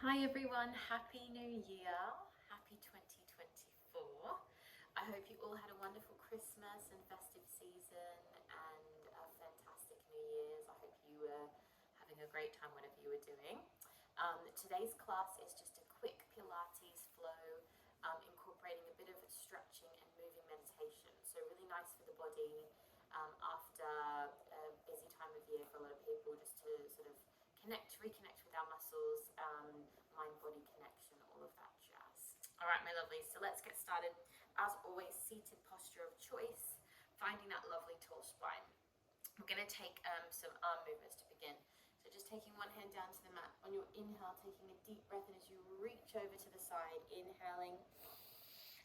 Hi everyone, Happy New Year, Happy 2024. I hope you all had a wonderful Christmas and festive season and a fantastic New Year's. I hope you were having a great time whatever you were doing. Today's class is just a quick Pilates flow, incorporating a bit of stretching and moving meditation. So really nice for the body after a busy time of year for a lot of people, just to sort of reconnect with our muscles, mind-body connection, all of that jazz. All right, my lovelies, so let's get started. As always, seated posture of choice, finding that lovely tall spine. We're going to take some arm movements to begin. So just taking one hand down to the mat. On your inhale, taking a deep breath in as you reach over to the side, inhaling.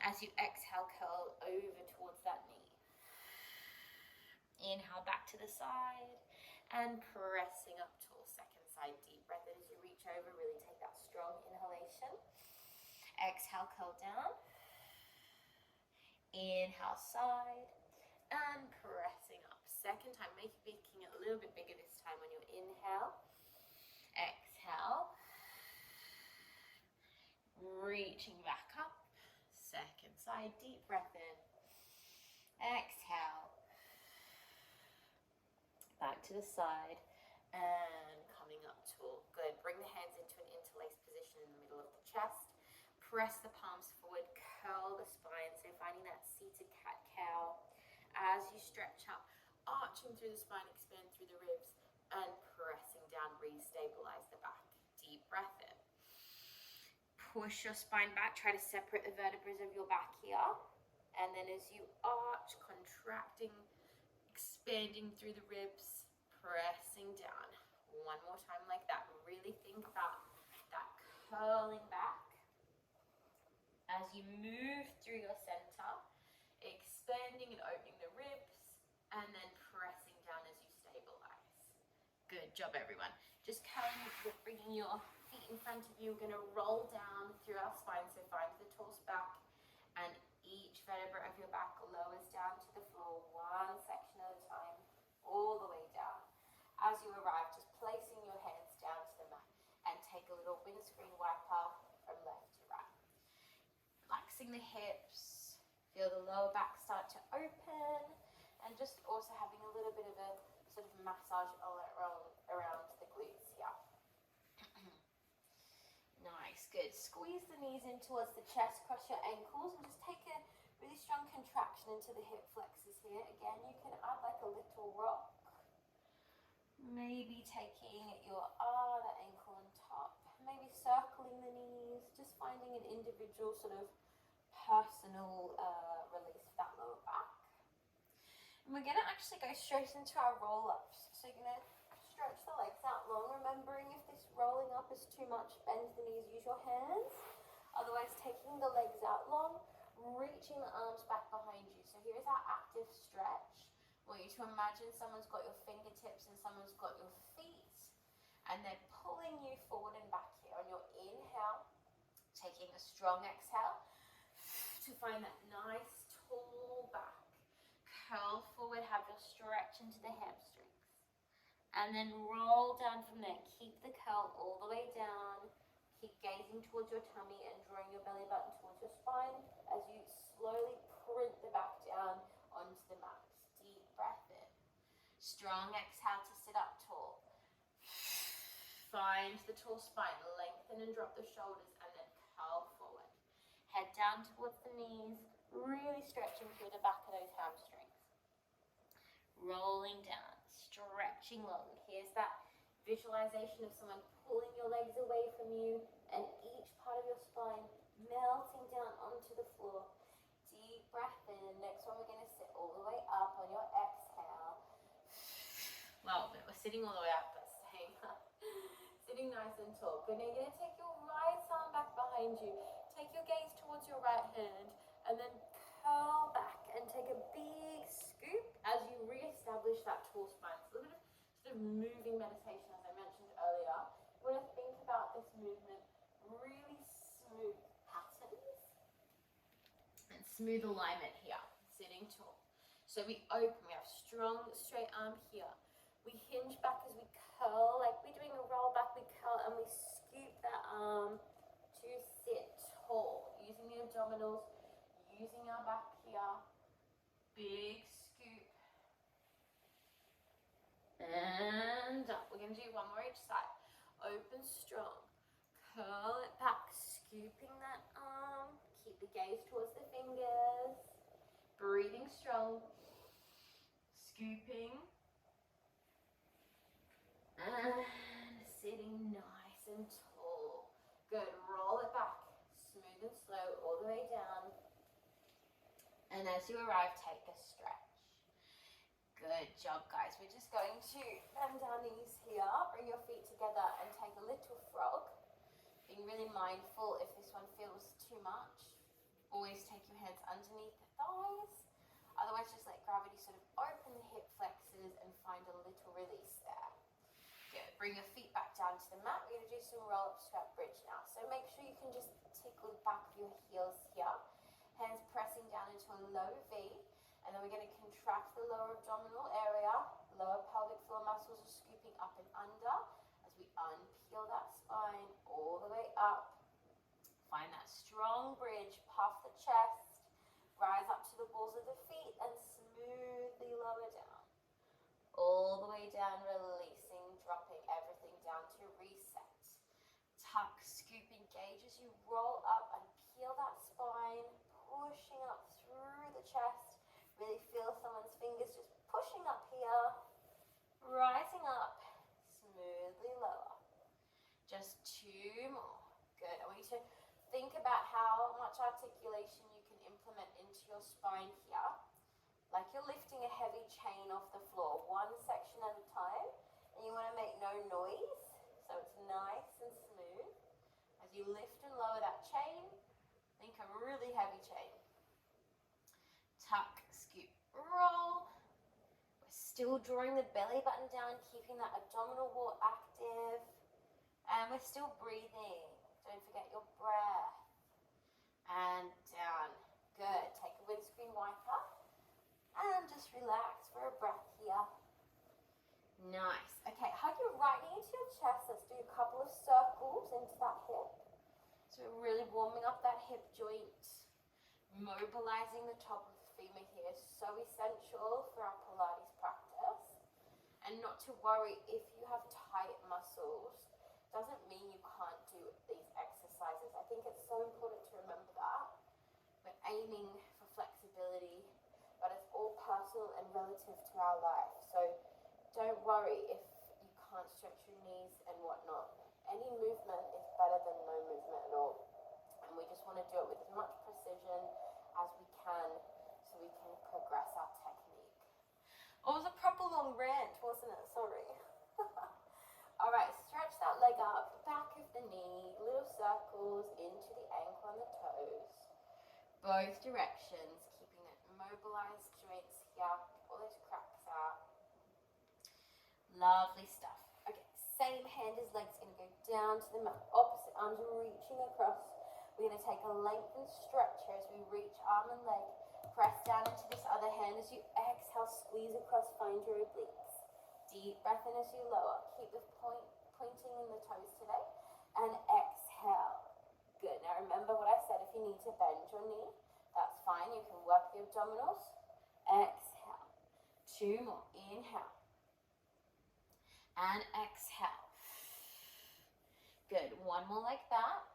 As you exhale, curl over towards that knee. Inhale back to the side and pressing up tall. Second side, deep breath in as you reach over. Really take that strong inhalation. Exhale, curl down. Inhale, side and pressing up. Second time, making it a little bit bigger this time on your inhale. Exhale. Reaching back up. Second side, deep breath in. Exhale. Back to the side and coming up tall. Good. Bring the hands into an interlaced position in the middle of the chest. Press the palms forward, curl the spine. So finding that seated cat-cow. As you stretch up, arching through the spine, expand through the ribs, and pressing down, re-stabilize the back. Deep breath in. Push your spine back. Try to separate the vertebrae of your back here. And then as you arch, contracting, expanding through the ribs, pressing down. One more time like that. Really think about that curling back as you move through your center, expanding and opening the ribs, and then pressing down as you stabilize. Good job, everyone. Just bringing your feet in front of you. We're going to roll down through our spine, so find the torso back, and each vertebra of your back lowers down to the floor, one section at a time, all the way down. As you arrive, just placing your hands down to the mat and take a little windscreen wiper from left to right. Relaxing the hips, feel the lower back start to open, and just also having a little bit of a sort of massage around the glutes here. Nice, good. Squeeze the knees in towards the chest, cross your ankles, and just take a really strong contraction into the hip flexors here. Again, you can add like a little rock. Maybe taking your other ankle on top. Maybe circling the knees, just finding an individual sort of personal release for that lower back. And we're going to actually go straight into our roll-ups. So you're going to stretch the legs out long, remembering if this rolling up is too much, bend the knees, use your hands. Otherwise, taking the legs out long, reaching the arms back behind you. So here's our active stretch. I want you to imagine someone's got your fingertips and someone's got your feet, and they're pulling you forward and back here. On your inhale, taking a strong exhale to find that nice tall back. Curl forward, have your stretch into the hamstrings. And then roll down from there. Keep the curl all the way down. Keep gazing towards your tummy and drawing your belly button towards your spine as you slowly print the back down onto the mat. Deep breath in. Strong exhale to sit up tall. Find the tall spine. Lengthen and drop the shoulders and then curl forward. Head down towards the knees. Really stretching through the back of those hamstrings. Rolling down. Stretching long. Here's that visualization of someone pulling your legs away from you and each part of your spine melting down onto the floor. Deep breath in. Next one, we're going to sit all the way up on your exhale. Well, we're sitting all the way up, but staying up. Sitting nice and tall. Good. Now you're going to take your right arm back behind you. Take your gaze towards your right hand and then curl back and take a big scoop as you re-establish that tall spine. It's a little bit of sort of moving meditation, as I mentioned earlier. You want to think about this movement, really smooth patterns and smooth alignment here, sitting tall. So we open, we have strong straight arm here. We hinge back as we curl, like we're doing a roll back, we curl and we scoop that arm abdominals, using our back here. Big scoop. And up. We're going to do one more each side. Open strong. Curl it back, scooping that arm. Keep the gaze towards the fingers. Breathing strong. Scooping. And sitting nice and tall. Good. Roll it back. Smooth and slow all the way down. And as you arrive, take a stretch. Good job, guys. We're just going to bend our knees here. Bring your feet together and take a little frog. Being really mindful if this one feels too much. Always take your hands underneath the thighs. Otherwise, just let gravity sort of open the hip flexors and find a little release there. Good. Bring your feet back down to the mat. We're going to do some roll-ups to our bridge now. So make sure you can just tickle the back of your heels here. Hands pressing down into a low V. And then we're going to contract the lower abdominal area. Lower pelvic floor muscles are scooping up and under as we unpeel that spine all the way up. Find that strong bridge, puff the chest, rise up to the balls of the feet and smoothly lower down. All the way down, releasing, dropping everything down to reset. Tuck, scoop, engage as you roll up and peel that spine, pushing up through the chest. Really feel someone's fingers just pushing up here, rising up, smoothly lower. Just 2 more. Good. I want you to think about how much articulation you can implement into your spine here. Like you're lifting a heavy chain off the floor, one section at a time, and you want to make no noise, so it's nice and smooth. As you lift and lower that chain, think a really heavy chain. Tuck, scoop, roll. We're still drawing the belly button down, keeping that abdominal wall active, and we're still breathing. Don't forget your breath. And down. Good. Take a windscreen wiper and just relax for a breath here. Nice. Okay, hug your right knee into your chest. Let's do a couple of circles into that hip. So we're really warming up that hip joint. Mobilizing the top of the femur here is so essential for our Pilates practice. And not to worry if you have tight muscles. Doesn't mean you can't do these exercises. I think it's so important to remember that. We're aiming for flexibility, but it's all personal and relative to our life. So don't worry if you can't stretch your knees and whatnot. Any movement is better than no movement at all. And we just want to do it with as much precision as we can so we can progress our technique. Oh, it was a proper long rant, wasn't it? Sorry. All right, stretch that leg up, back of the knee, little circles into the ankle and the toes. Both directions, keeping it mobilized joints here, all those cracks out. Lovely stuff. Okay, same hand as legs, going to go down to the mat, opposite arms reaching across. We're going to take a lengthened stretch here as we reach arm and leg. Press down into this other hand as you exhale, squeeze across, find your obliques. Deep breath in as you lower. Keep the pointing in the toes today. And exhale. Good. Now remember what I said. If you need to bend your knee, that's fine. You can work the abdominals. Exhale. 2 more. Inhale. And exhale. Good. 1 more like that.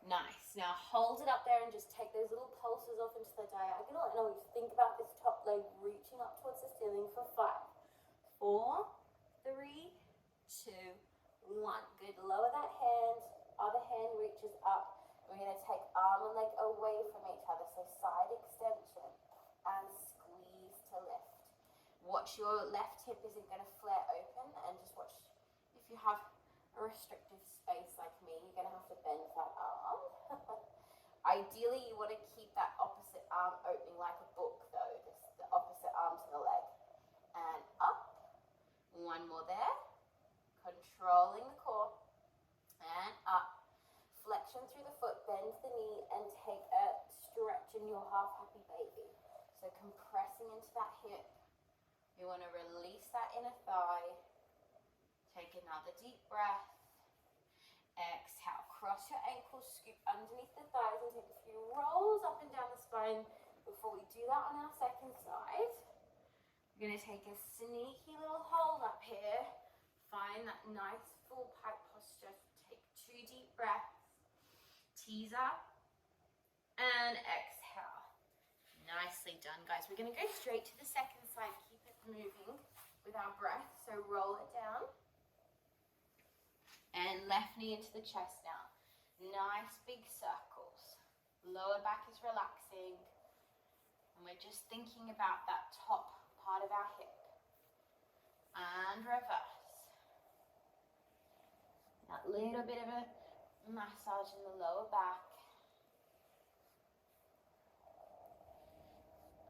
Nice. Now hold it up there and just take those little pulses off into the diagonal. And I want you to think about this top leg reaching up towards the ceiling for 5. 4, 3, 2, 1. Good. Lower that hand. Other hand reaches up. We're going to take arm and leg away from each other. So side extension and squeeze to lift. Watch your left hip isn't going to flare open, and just watch if you have a restrictive space like me, you're going to have to bend that arm. Ideally, you want to keep that opposite arm opening like a book though, the opposite arm to the leg. And up. 1 more there. Controlling the core. And up. Flexion through the foot, bend the knee, and take a stretch in your half happy baby. So compressing into that hip. You want to release that inner thigh. Take another deep breath. Exhale, cross Flex your ankles, scoop underneath the thighs and take a few rolls up and down the spine. Before we do that on our second side, we're going to take a sneaky little hold up here. Find that nice full pike posture. Take 2 deep breaths. Tease up and exhale. Nicely done, guys. We're going to go straight to the second side. Keep it moving with our breath. So roll it down. And left knee into the chest now. Nice big circles. Lower back is relaxing. And we're just thinking about that top part of our hip. And reverse. That little bit of a massage in the lower back.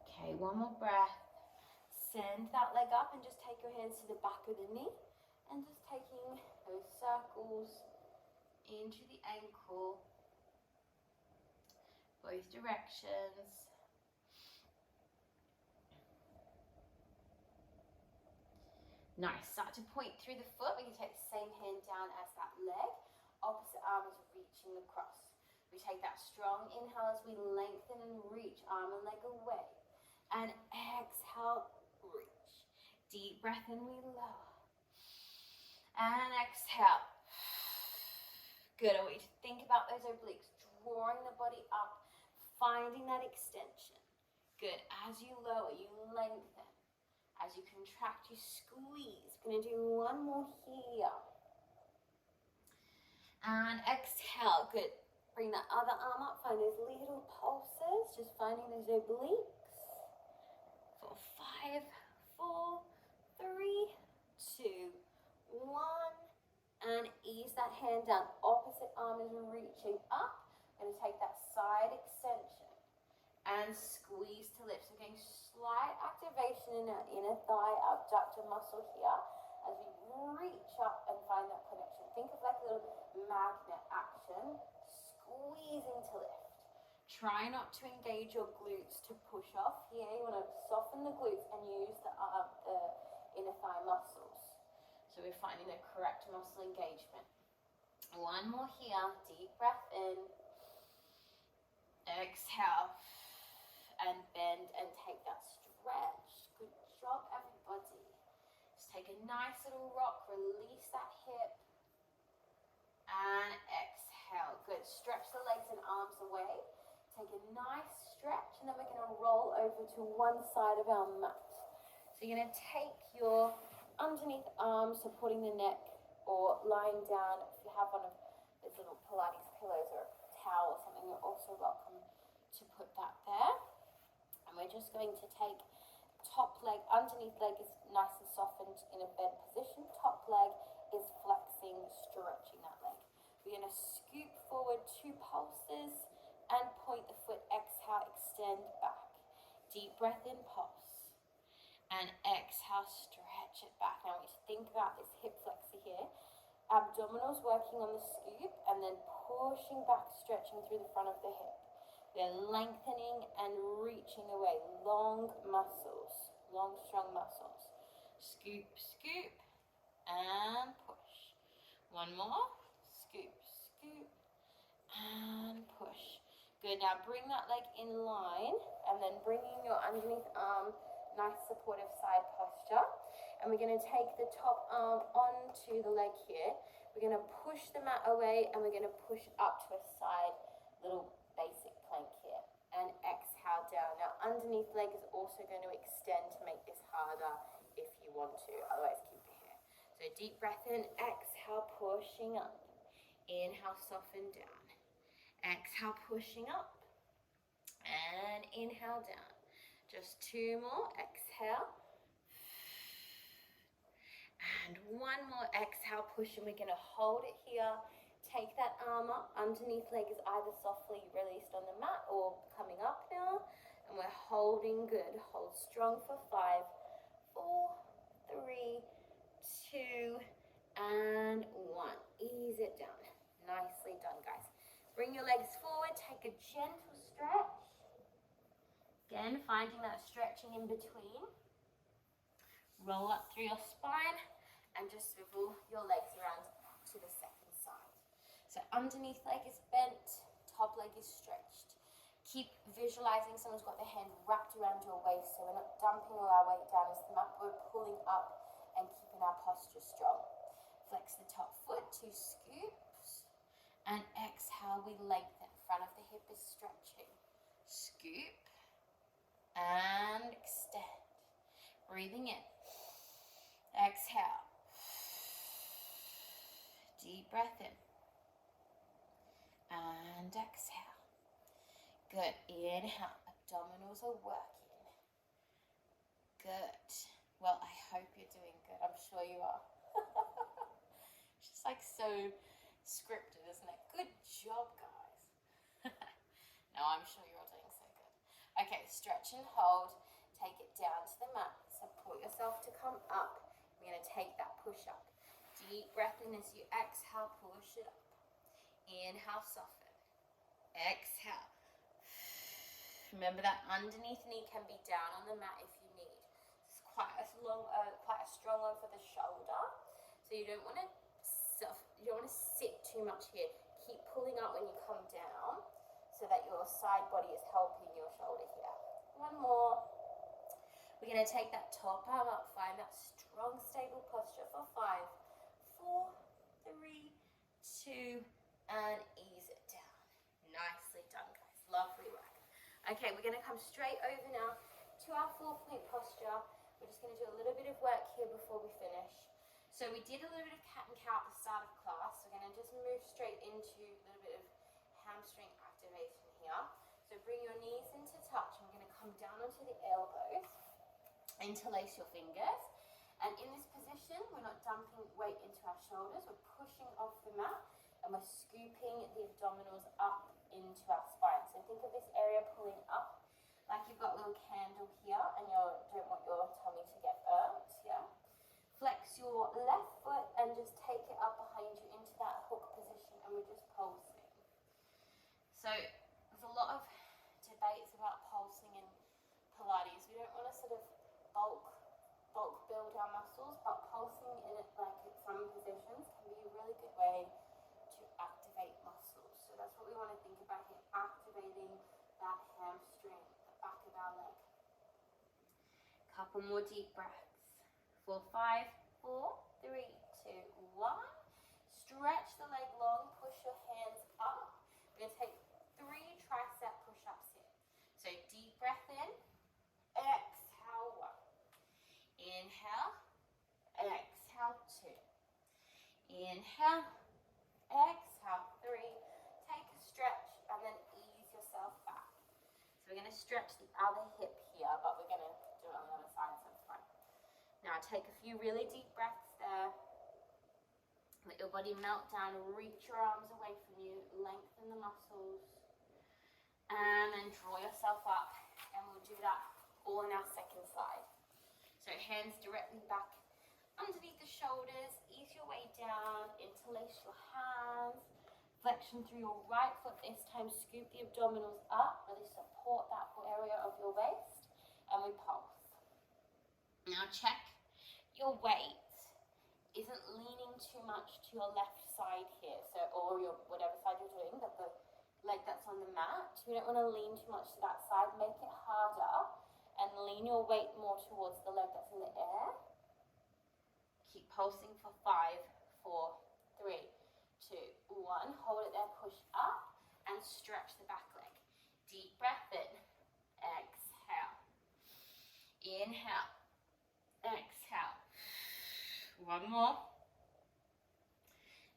Okay, one more breath. Send that leg up and just take your hands to the back of the knee. And just taking those circles into the ankle. Both directions. Nice. Start to point through the foot. We can take the same hand down as that leg. Opposite arm is reaching across. We take that strong inhale as we lengthen and reach arm and leg away. And exhale, reach. Deep breath in, we lower. And exhale. Good. I want you to think about those obliques, drawing the body up, finding that extension. Good. As you lower, you lengthen. As you contract, you squeeze. We're going to do one more here. And exhale. Good. Bring that other arm up. Find those little pulses. Just finding those obliques. For 5, 4, 3, 2, 1. And ease that hand down. Opposite arm is reaching up. Going to take that side extension. And squeeze to lift. So again, slight activation in our inner thigh abductor muscle here as we reach up and find that connection. Think of like a little magnet action, squeezing to lift. Try not to engage your glutes to push off here. You want to soften the glutes and use the inner thigh muscles. So we're finding the correct muscle engagement. One more here. Deep breath in. Exhale. And bend and take that stretch. Good job, everybody. Just take a nice little rock, release that hip, and exhale. Good. Stretch the legs and arms away. Take a nice stretch, and then we're going to roll over to one side of our mat. So you're going to take your underneath arms supporting the neck or lying down. If you have one of those little Pilates pillows or a towel or something, you're also welcome to put that there. We're just going to take top leg, underneath leg is nice and softened in a bent position. Top leg is flexing, stretching that leg. We're going to scoop forward 2 pulses and point the foot. Exhale, extend back. Deep breath in, pulse. And exhale, stretch it back. Now I want you to think about this hip flexor here. Abdominals working on the scoop and then pushing back, stretching through the front of the hip. They're lengthening and reaching away. Long muscles. Long, strong muscles. Scoop, scoop, and push. One more. Scoop, scoop, and push. Good. Now bring that leg in line and then bringing your underneath arm, nice supportive side posture. And we're going to take the top arm onto the leg here. We're going to push the mat away and we're going to push up to a side little basic plank here. And exhale down. Now underneath leg is also going to extend to make this harder if you want to. Otherwise keep it here. So deep breath in. Exhale, pushing up. Inhale, soften down. Exhale, pushing up. And inhale down. Just 2 more. Exhale. And 1 more. Exhale, push. And we're going to hold it here. Take that arm up. Underneath leg is either softly released on the mat or coming up now. And we're holding good. Hold strong for 5, 4, 3, 2, and 1. Ease it down. Nicely done, guys. Bring your legs forward. Take a gentle stretch. Again, finding that stretching in between. Roll up through your spine and just swivel your legs around to the second side. So underneath leg is bent, top leg is stretched. Keep visualizing someone's got their hand wrapped around your waist, so we're not dumping all our weight down into the mat, we're pulling up and keeping our posture strong. Flex the top foot, 2 scoops, and exhale, we lengthen. Front of the hip is stretching. Scoop and extend. Breathing in. Exhale. Deep breath in. And exhale. Good. Inhale. Abdominals are working. Good. Well, I hope you're doing good. I'm sure you are. It's just like so scripted, isn't it? Good job, guys. No, I'm sure you're all doing so good. Okay, stretch and hold. Take it down to the mat. Support yourself to come up. We're going to take that push up. Deep breath in as you exhale, push it up. Inhale, soften. Exhale. Remember that underneath knee can be down on the mat if you need. It's quite a strong one for the shoulder. So you don't want to sit too much here. Keep pulling up when you come down so that your side body is helping your shoulder here. One more. We're going to take that top arm up. Find that strong, stable posture for 5, 4, 3, 2, and ease it down. Nicely done, guys. Lovely work. Okay, we're going to come straight over now to our 4-point posture. We're just going to do a little bit of work here before we finish. So we did a little bit of cat and cow at the start of class. We're going to just move straight into a little bit of hamstring activation here. So bring your knees into touch. And we're going to come down onto the elbows. Interlace your fingers. And in this position, we're not dumping weight into our shoulders. We're pushing off the mat. And we're scooping the abdominals up into our spine. So think of this area pulling up, like you've got a little candle here and you don't want your tummy to get burnt, yeah? Flex your left foot and just take it up behind you into that hook position, and we're just pulsing. So there's a lot of debates about pulsing in Pilates. We don't want to sort of bulk build our muscles, but pulsing in it like some positions can be a really good way to activate muscles. So that's what we want to think about here, activating that hamstring, the back of our leg. Couple more deep breaths. For 5, 4, 3, 2, 1. Stretch the leg long, push your hands up. We're going to take 3 tricep push-ups here. So deep breath in, exhale 1. Inhale, exhale 2. Inhale, exhale 3. Take a stretch and then ease yourself back. So we're going to stretch the other hip here, but we're going to do it on the other side, so it's fine. Now take a few really deep breaths there. Let your body melt down, reach your arms away from you, lengthen the muscles, and then draw yourself up, and we'll do that all on our second side. So hands directly back underneath the shoulders, ease your way down, interlace your hands, flexion through your right foot this time, scoop the abdominals up, really support that area of your waist, and we pulse. Now check your weight isn't leaning too much to your left side here, so or your whatever side you're doing, but the leg that's on the mat, you don't want to lean too much to that side. Make it harder and lean your weight more towards the leg that's in the air. Keep pulsing for 5, 4, 3, 2, 1. Hold it there, push up and stretch the back leg. Deep breath in, exhale, inhale, exhale. One more.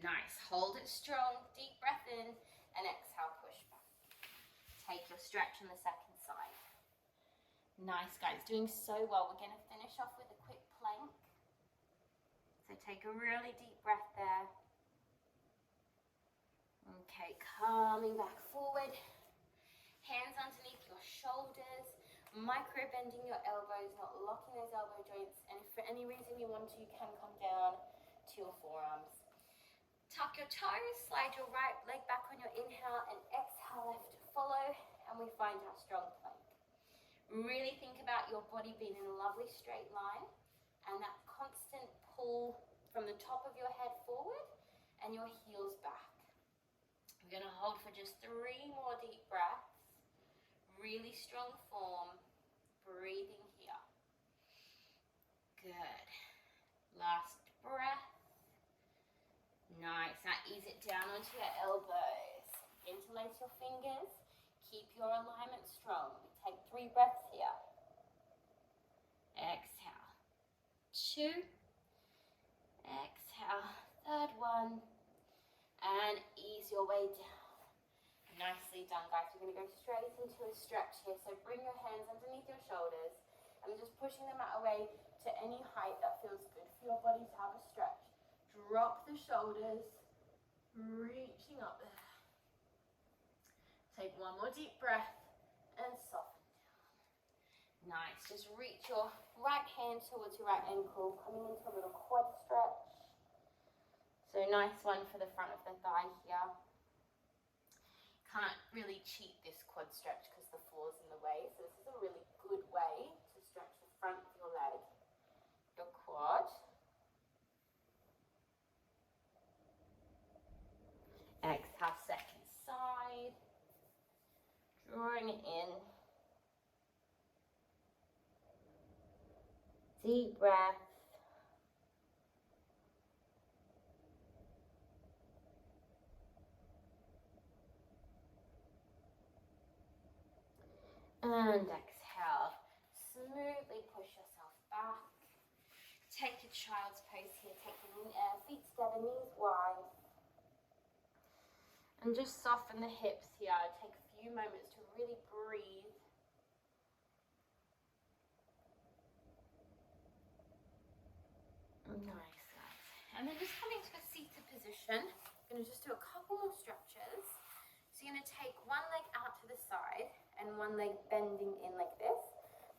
Nice, hold it strong, deep breath in and exhale, push back. Take your stretch on the second side. Nice, guys, doing so well. We're going to finish off with a quick plank. So take a really deep breath there. Okay, coming back forward. Hands underneath your shoulders. Micro bending your elbows, not locking those elbow joints. And if for any reason you want to, you can come down to your forearms. Tuck your toes, slide your right leg back on your inhale, and exhale, left to follow. And we find our strong plank. Really think about your body being in a lovely straight line and that constant pull from the top of your head forward and your heels back. for just 3 more deep breaths. Really strong form. Breathing here. Good. Last breath. Nice. Now ease it down onto your elbows. Interlace your fingers. Keep your alignment strong. We take 3 breaths here. Exhale. 2. Exhale. 3rd one. And ease your way down. Nicely done, guys. We're going to go straight into a stretch here. So bring your hands underneath your shoulders. I'm just pushing them out away to any height that feels good for your body to have a stretch. Drop the shoulders, reaching up there. Take 1 more deep breath and soften down. Nice. Just reach your right hand towards your right ankle, coming into a little quad stretch. So nice one for the front of the thigh here. Can't really cheat this quad stretch because the floor's in the way. So this is a really good way to stretch the front of your leg, your quad. Exhale, second side. Drawing it in. Deep breath. And exhale. Smoothly push yourself back. Take your child's pose here. Take the feet together, knees wide. And just soften the hips here. Take a few moments to really breathe. Nice, guys. And then just coming to a seated position. I'm going to just do a couple more stretches. So you're going to take one leg out to the side and one leg bending in like this.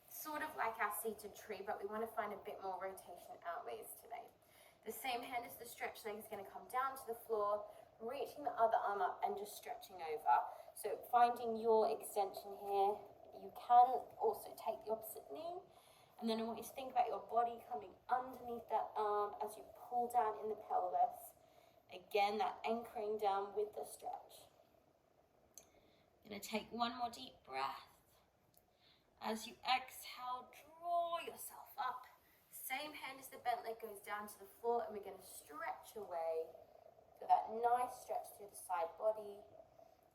Sort of like our seated tree, but we want to find a bit more rotation outways today. The same hand as the stretch leg is going to come down to the floor, reaching the other arm up and just stretching over. So finding your extension here. You can also take the opposite knee. And then I want you to think about your body coming underneath that arm as you pull down in the pelvis. Again, that anchoring down with the stretch. Going to take 1 more deep breath. As you exhale, draw yourself up. Same hand as the bent leg goes down to the floor, and we're going to stretch away. So that nice stretch through the side body,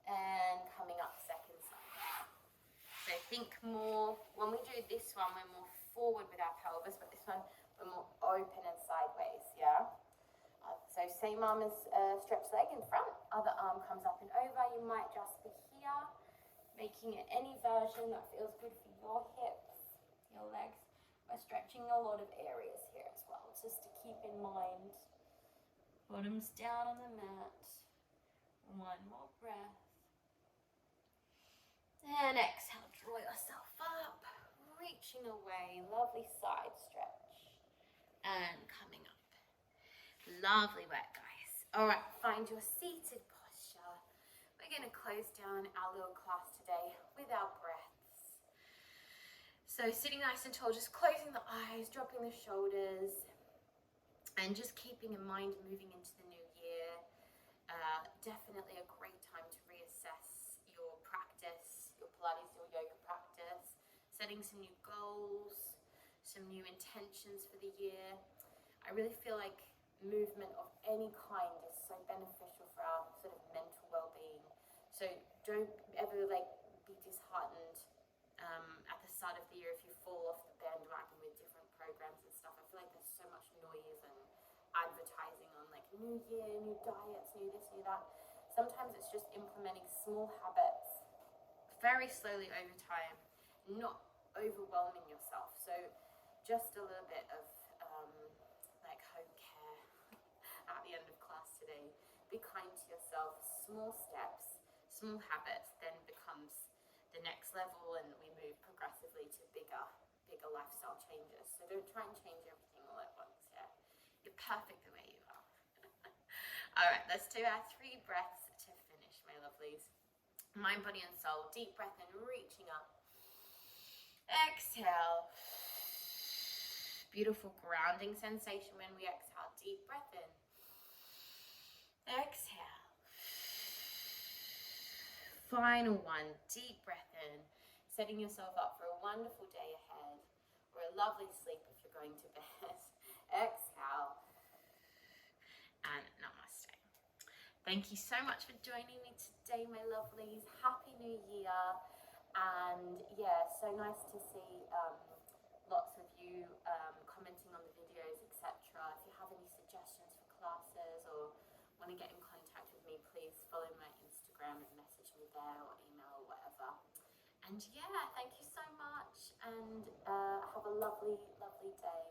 and coming up second side. So think more, when we do this one, we're more forward with our pelvis, but this one, we're more open and sideways, yeah? So same arm as stretch leg in front, other arm comes up and over. You might just be here, making it any version that feels good for your hips, your legs. We're stretching a lot of areas here as well, just to keep in mind. Bottoms down on the mat. 1 more breath. And exhale, draw yourself up, reaching away, lovely side stretch. And coming up. Lovely work, guys. All right, find your seated posture. We're going to close down our little class today with our breaths. So sitting nice and tall, just closing the eyes, dropping the shoulders, and just keeping in mind moving into the new year. Definitely a great time to reassess your practice, your Pilates, your yoga practice, setting some new goals, some new intentions for the year. I really feel like movement of any kind is so beneficial for our sort of mental well-being. So don't ever be disheartened at the start of the year if you fall off the bandwagon with different programs and stuff. I feel like there's so much noise and advertising on new year, new diets, new this, new that. Sometimes it's just implementing small habits very slowly over time, not overwhelming yourself. So just a little bit of home care at the end of class today. Be kind to yourself. Small steps, small habits then becomes the next level, and we move progressively to bigger lifestyle changes. So don't try and change everything all at once. Yeah, you're perfect the way you are. All right, let's do our 3 breaths to finish, my lovelies. Mind, body, and soul. Deep breath in, reaching up. Exhale. Beautiful grounding sensation when we exhale. Deep breath in. Exhale. Final one, deep breath in, setting yourself up for a wonderful day ahead or a lovely sleep if you're going to bed. Exhale and namaste. Thank you so much for joining me today, my lovelies. Happy New Year. And yeah, so nice to see lots of you commenting on the videos, etc. If you have any suggestions for classes or want to get in contact with me, please follow my Instagram and message me there or email or whatever. And yeah, thank you so much and have a lovely, lovely day.